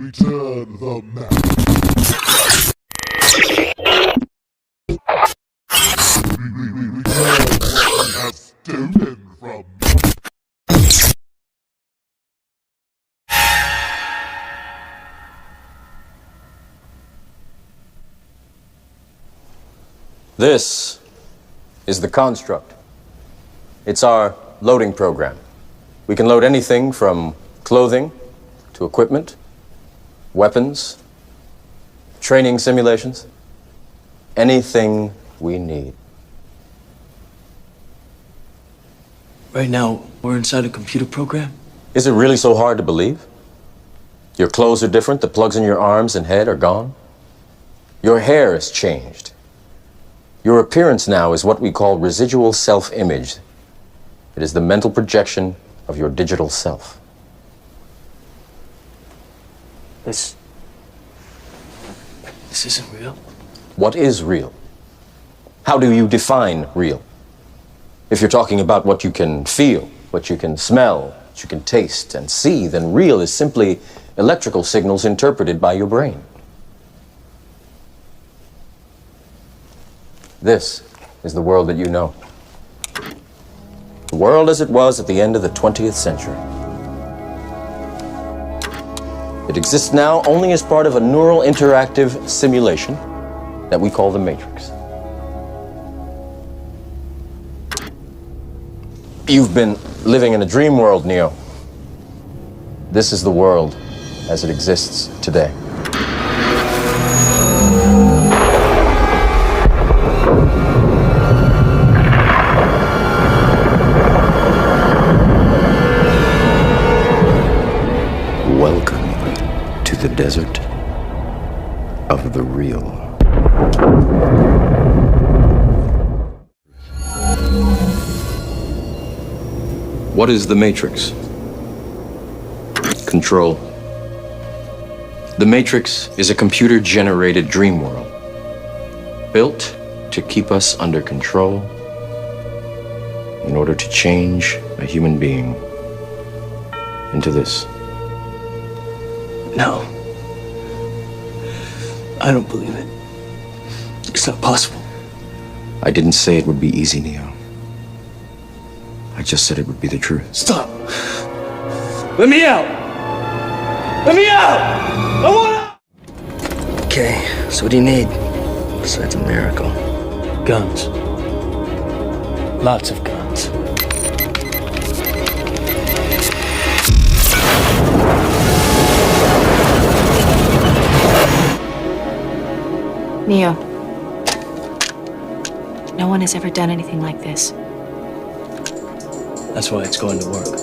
Return the map. Return what you have stolen from me. This is the construct. It's our loading program. We can load anything from clothing to equipment, weapons, training simulations, anything we need. Right now, we're inside a computer program? Is it really so hard to believe? Your clothes are different, the plugs in your arms and head are gone. Your hair has changed. Your appearance now is what we call residual self-image. It is the mental projection of your digital self. This isn't real. What is real? How do you define real? If you're talking about what you can feel, what you can smell, what you can taste and see, then real is simply electrical signals interpreted by your brain. This is the world that you know. The world as it was at the end of the 20th century. It exists now only as part of a neural interactive simulation that we call the Matrix. You've been living in a dream world, Neo. This is the world as it exists today. Welcome to the desert of the real. What is the Matrix? Control. The Matrix is a computer-generated dream world, built to keep us under control in order to change a human being into this. No. I don't believe it. It's not possible. I didn't say it would be easy, Neo. I just said it would be the truth. Stop! Let me out! Let me out! I want out! Okay, so what do you need besides a miracle? Guns. Lots of guns. Neo, no one has ever done anything like this. That's why it's going to work.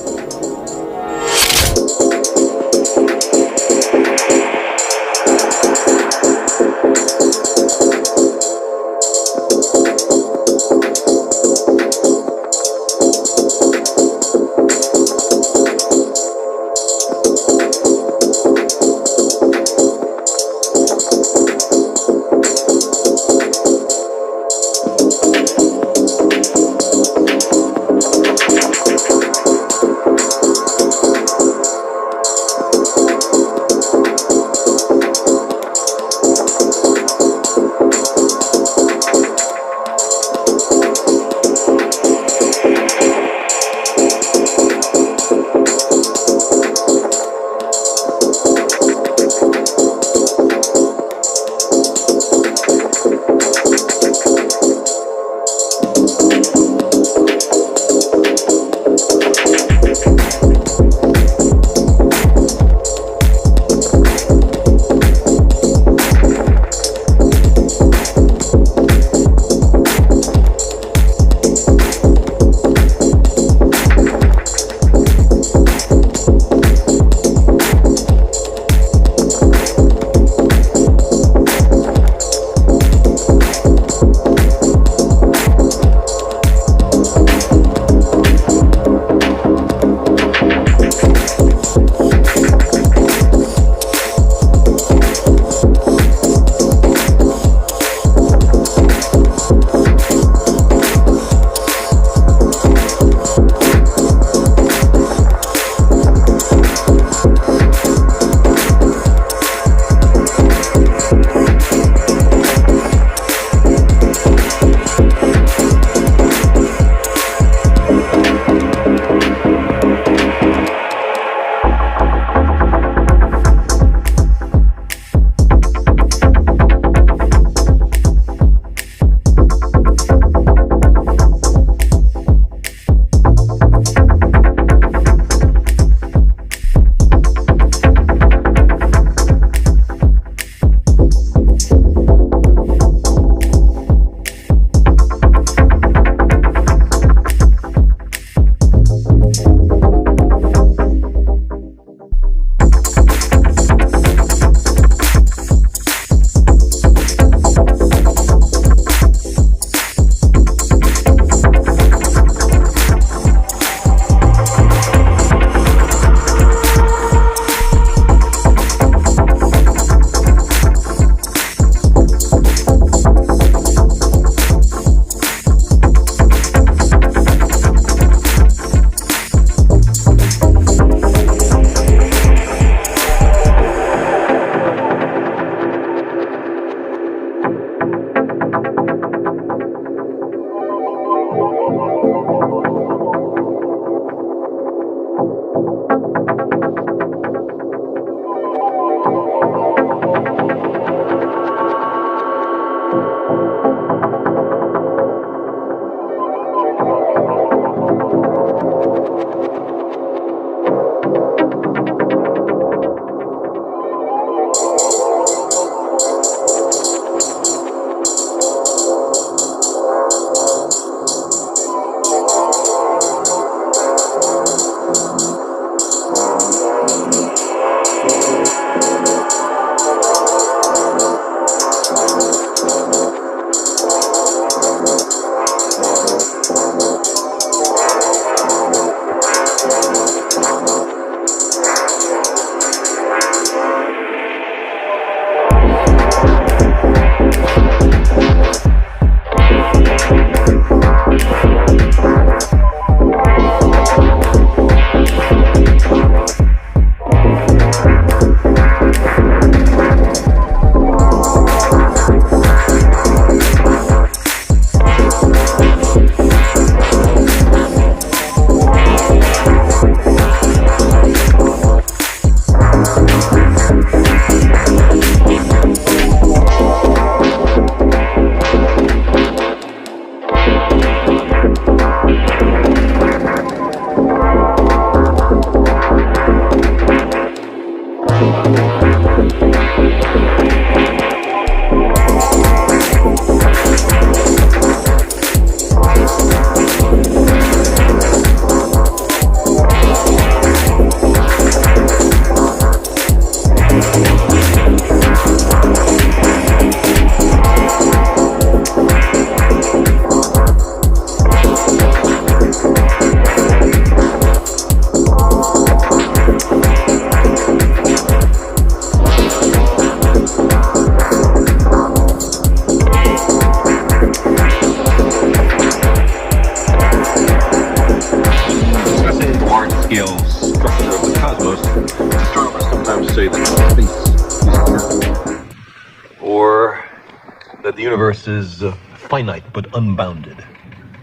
The universe is finite but unbounded.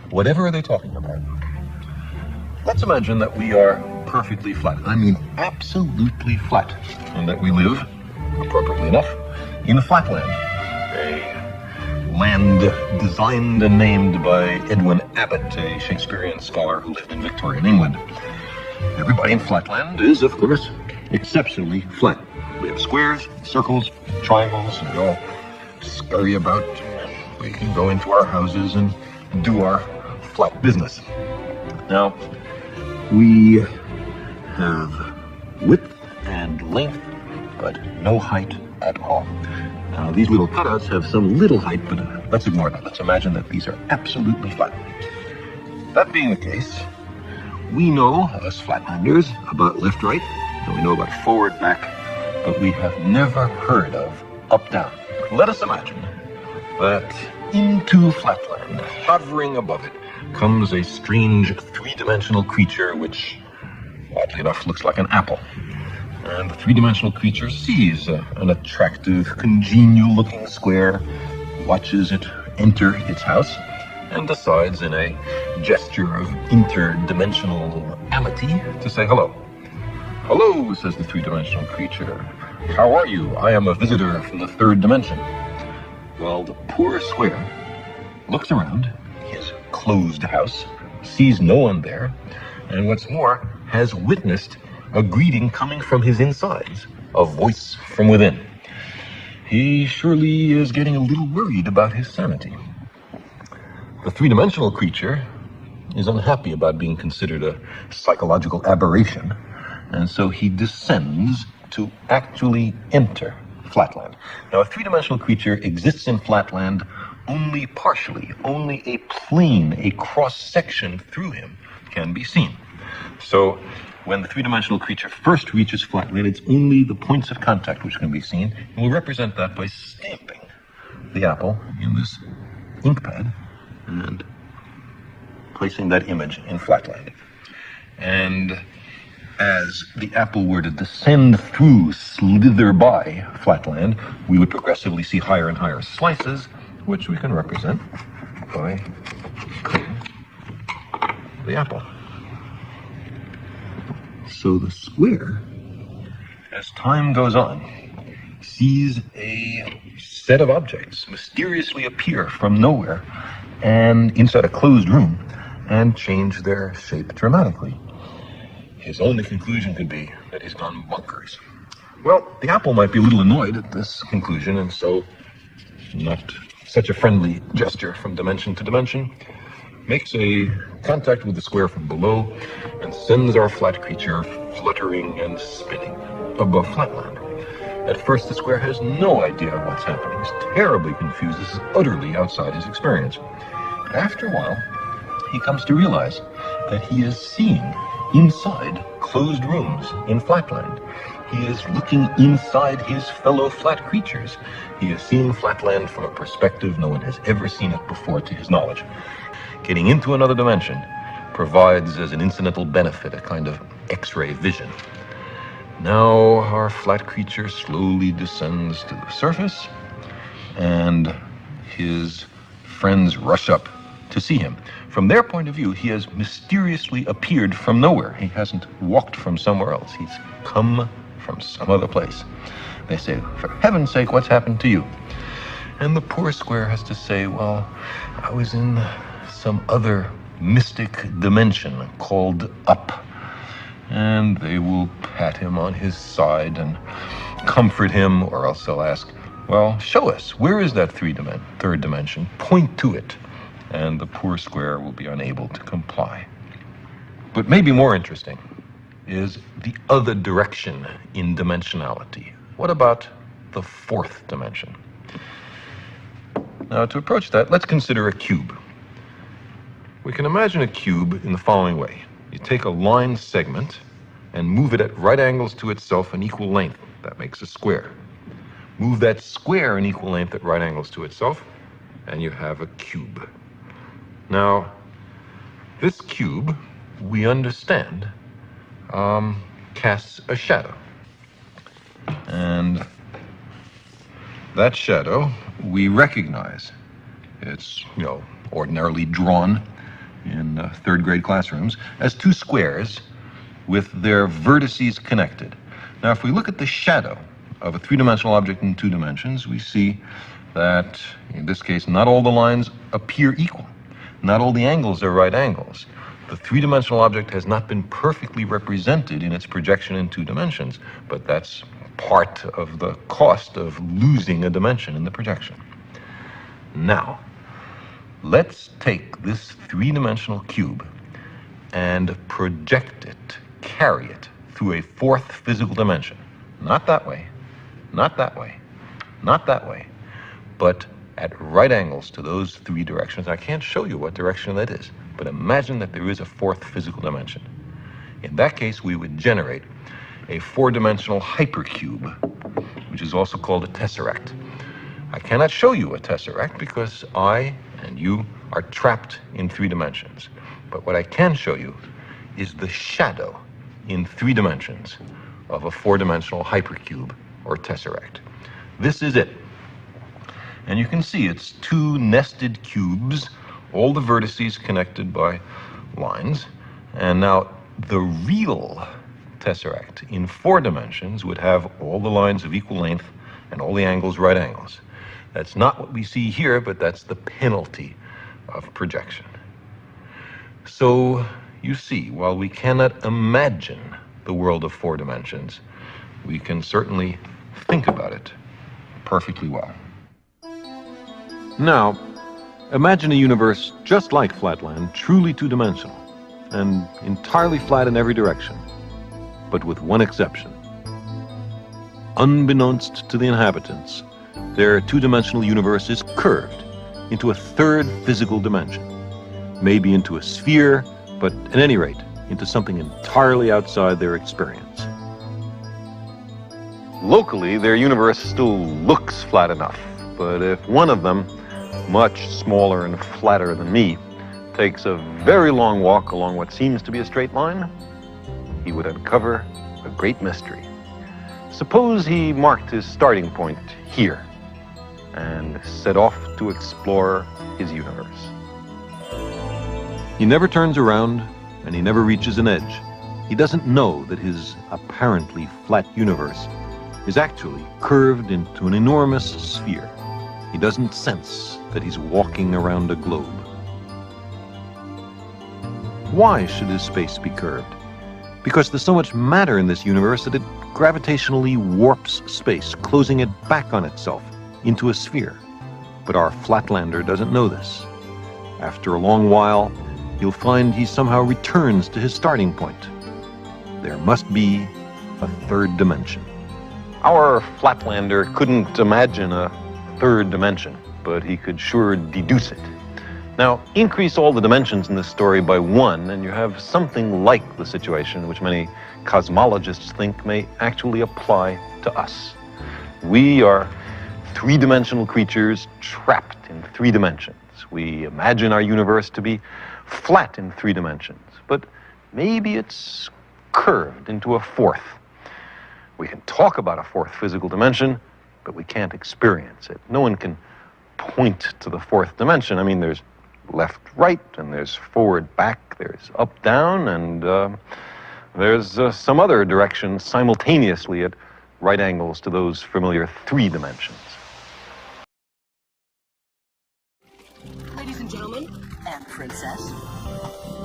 Whatever are they talking about? Let's imagine that we are perfectly flat. I mean absolutely flat. And that we live, appropriately enough, in a flatland. A land designed and named by Edwin Abbott, a Shakespearean scholar who lived in Victorian England. Everybody in flatland is, of course, exceptionally flat. We have squares, circles, triangles, and we all scurry about. We can go into our houses and do our flat business. Now, we have width and length, but no height at all. Now, these little cutouts have some little height, but let's ignore that. Let's imagine that these are absolutely flat. That being the case, we know, us flatlanders, about left-right, and we know about forward-back, but we have never heard of up-down. Let us imagine that into flatland, hovering above it, comes a strange three-dimensional creature which, oddly enough, looks like an apple. And the three-dimensional creature sees an attractive, congenial-looking square, watches it enter its house, and decides in a gesture of interdimensional amity to say hello. "Hello," says the three-dimensional creature. "How are you? I am a visitor from the third dimension." Well, the poor square looks around his closed house, sees no one there, and what's more, has witnessed a greeting coming from his insides, a voice from within. He surely is getting a little worried about his sanity. The three-dimensional creature is unhappy about being considered a psychological aberration, and so he descends to actually enter flatland. Now, a three-dimensional creature exists in flatland only partially. Only a plane, a cross-section through him can be seen. So when the three-dimensional creature first reaches flatland, it's only the points of contact which can be seen, and we'll represent that by stamping the apple in this ink pad and placing that image in flatland. And as the apple were to descend through, slither by flatland, we would progressively see higher and higher slices, which we can represent by cutting the apple. So the square, as time goes on, sees a set of objects mysteriously appear from nowhere and inside a closed room and change their shape dramatically. His only conclusion could be that he's gone bonkers. Well, the apple might be a little annoyed at this conclusion, and so, not such a friendly gesture from dimension to dimension, makes a contact with the square from below and sends our flat creature fluttering and spinning above flatland. At first, the square has no idea what's happening. He's terribly confused. This is utterly outside his experience. After a while, he comes to realize that he is seeing inside closed rooms in flatland. He is looking inside his fellow flat creatures. He is seeing flatland from a perspective no one has ever seen it before to his knowledge. Getting into another dimension provides as an incidental benefit a kind of X-ray vision. Now our flat creature slowly descends to the surface, and his friends rush up to see him. From their point of view, he has mysteriously appeared from nowhere. He hasn't walked from somewhere else. He's come from some other place. They say, "For heaven's sake, what's happened to you?" And the poor square has to say, "Well, I was in some other mystic dimension called up." And they will pat him on his side and comfort him, or else they'll ask, "Well, show us, where is that third dimension? Point to it." And the poor square will be unable to comply. But maybe more interesting is the other direction in dimensionality. What about the fourth dimension? Now, to approach that, let's consider a cube. We can imagine a cube in the following way. You take a line segment and move it at right angles to itself in equal length. That makes a square. Move that square in equal length at right angles to itself, and you have a cube. Now, this cube, we understand, casts a shadow. And that shadow we recognize. It's, ordinarily drawn in third grade classrooms as two squares with their vertices connected. Now, if we look at the shadow of a three-dimensional object in two dimensions, we see that, in this case, not all the lines appear equal. Not all the angles are right angles. The three-dimensional object has not been perfectly represented in its projection in two dimensions, but that's part of the cost of losing a dimension in the projection. Now, let's take this three-dimensional cube and project it, carry it through a fourth physical dimension. Not that way, not that way, not that way, but at right angles to those three directions. I can't show you what direction that is, but imagine that there is a fourth physical dimension. In that case, we would generate a four-dimensional hypercube, which is also called a tesseract. I cannot show you a tesseract because I and you are trapped in three dimensions. But what I can show you is the shadow in three dimensions of a four-dimensional hypercube or tesseract. This is it. And you can see it's two nested cubes, all the vertices connected by lines. And now the real tesseract in four dimensions would have all the lines of equal length and all the angles right angles. That's not what we see here, but that's the penalty of projection. So you see, while we cannot imagine the world of four dimensions, we can certainly think about it perfectly well. Now, imagine a universe just like Flatland, truly two-dimensional, and entirely flat in every direction, but with one exception. Unbeknownst to the inhabitants, their two-dimensional universe is curved into a third physical dimension, maybe into a sphere, but at any rate, into something entirely outside their experience. Locally, their universe still looks flat enough, but if one of them, much smaller and flatter than me, takes a very long walk along what seems to be a straight line, he would uncover a great mystery. Suppose he marked his starting point here and set off to explore his universe. He never turns around and he never reaches an edge. He doesn't know that his apparently flat universe is actually curved into an enormous sphere. He doesn't sense that he's walking around a globe. Why should his space be curved? Because there's so much matter in this universe that it gravitationally warps space, closing it back on itself into a sphere. But our flatlander doesn't know this. After a long while, you'll find he somehow returns to his starting point. There must be a third dimension. Our flatlander couldn't imagine a third dimension, but he could sure deduce it. Now, increase all the dimensions in this story by 1, and you have something like the situation which many cosmologists think may actually apply to us. We are three-dimensional creatures trapped in 3 dimensions. We imagine our universe to be flat in 3 dimensions, but maybe it's curved into a 4th. We can talk about a 4th physical dimension, but we can't experience it. No one can point to the 4th dimension. I mean, there's left, right, and there's forward, back, there's up, down, and there's some other direction simultaneously at right angles to those familiar 3 dimensions. Ladies and gentlemen, and princess,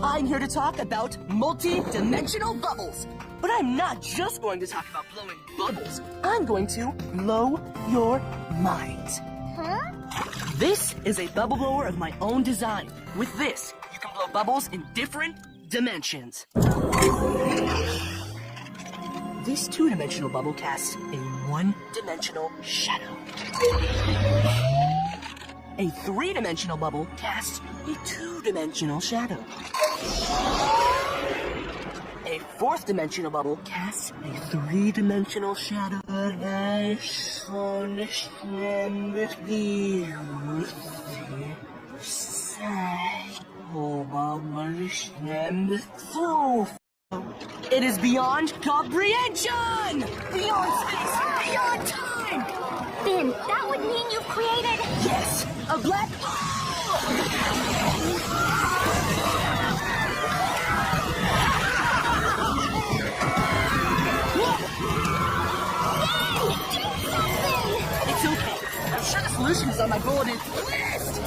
I'm here to talk about multi-dimensional bubbles. But I'm not just going to talk about blowing bubbles. I'm going to blow your minds. Huh? This is a bubble blower of my own design. With this, you can blow bubbles in different dimensions. This 2-dimensional bubble casts a 1-dimensional shadow. A 3-dimensional bubble casts a 2-dimensional shadow. A 4th-dimensional bubble casts a 3-dimensional shadow. It is beyond comprehension! Beyond space, beyond time! Then that would mean you've created... Yes, a black hole! It's okay. I'm sure the solution is on my bulletin list.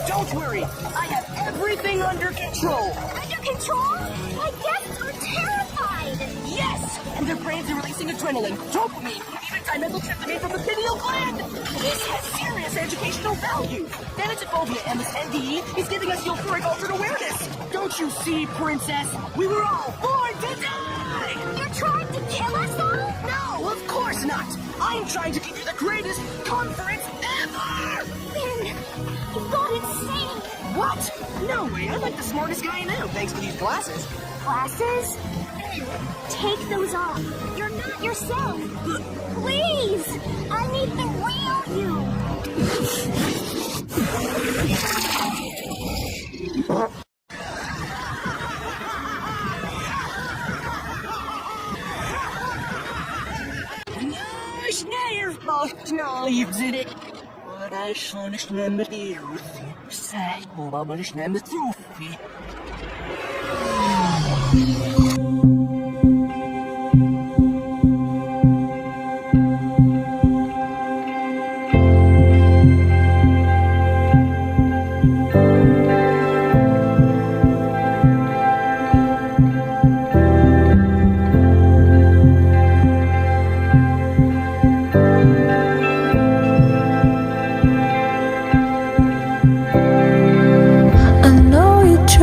Don't worry. I have everything under control. Under control? My guests are terrified! Yes! And their brains are releasing adrenaline, dopamine, even dimethyltryptamine from the pineal gland! This has serious educational value! 𝑩𝒍𝒂𝒄𝒌 𝑪𝒖𝒃𝒆 is giving us euphoric altered awareness! Don't you see, princess? We were all born to die! You're trying to kill us all? No, of course not! I'm trying to give you the greatest conference ever! Ben, you've gone insane! What? No way, I'm like the smartest guy I know, thanks to these glasses. Glasses? Take those off. You're not yourself. Please! I need the real you!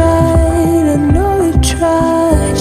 I know you tried,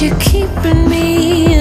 you're keeping me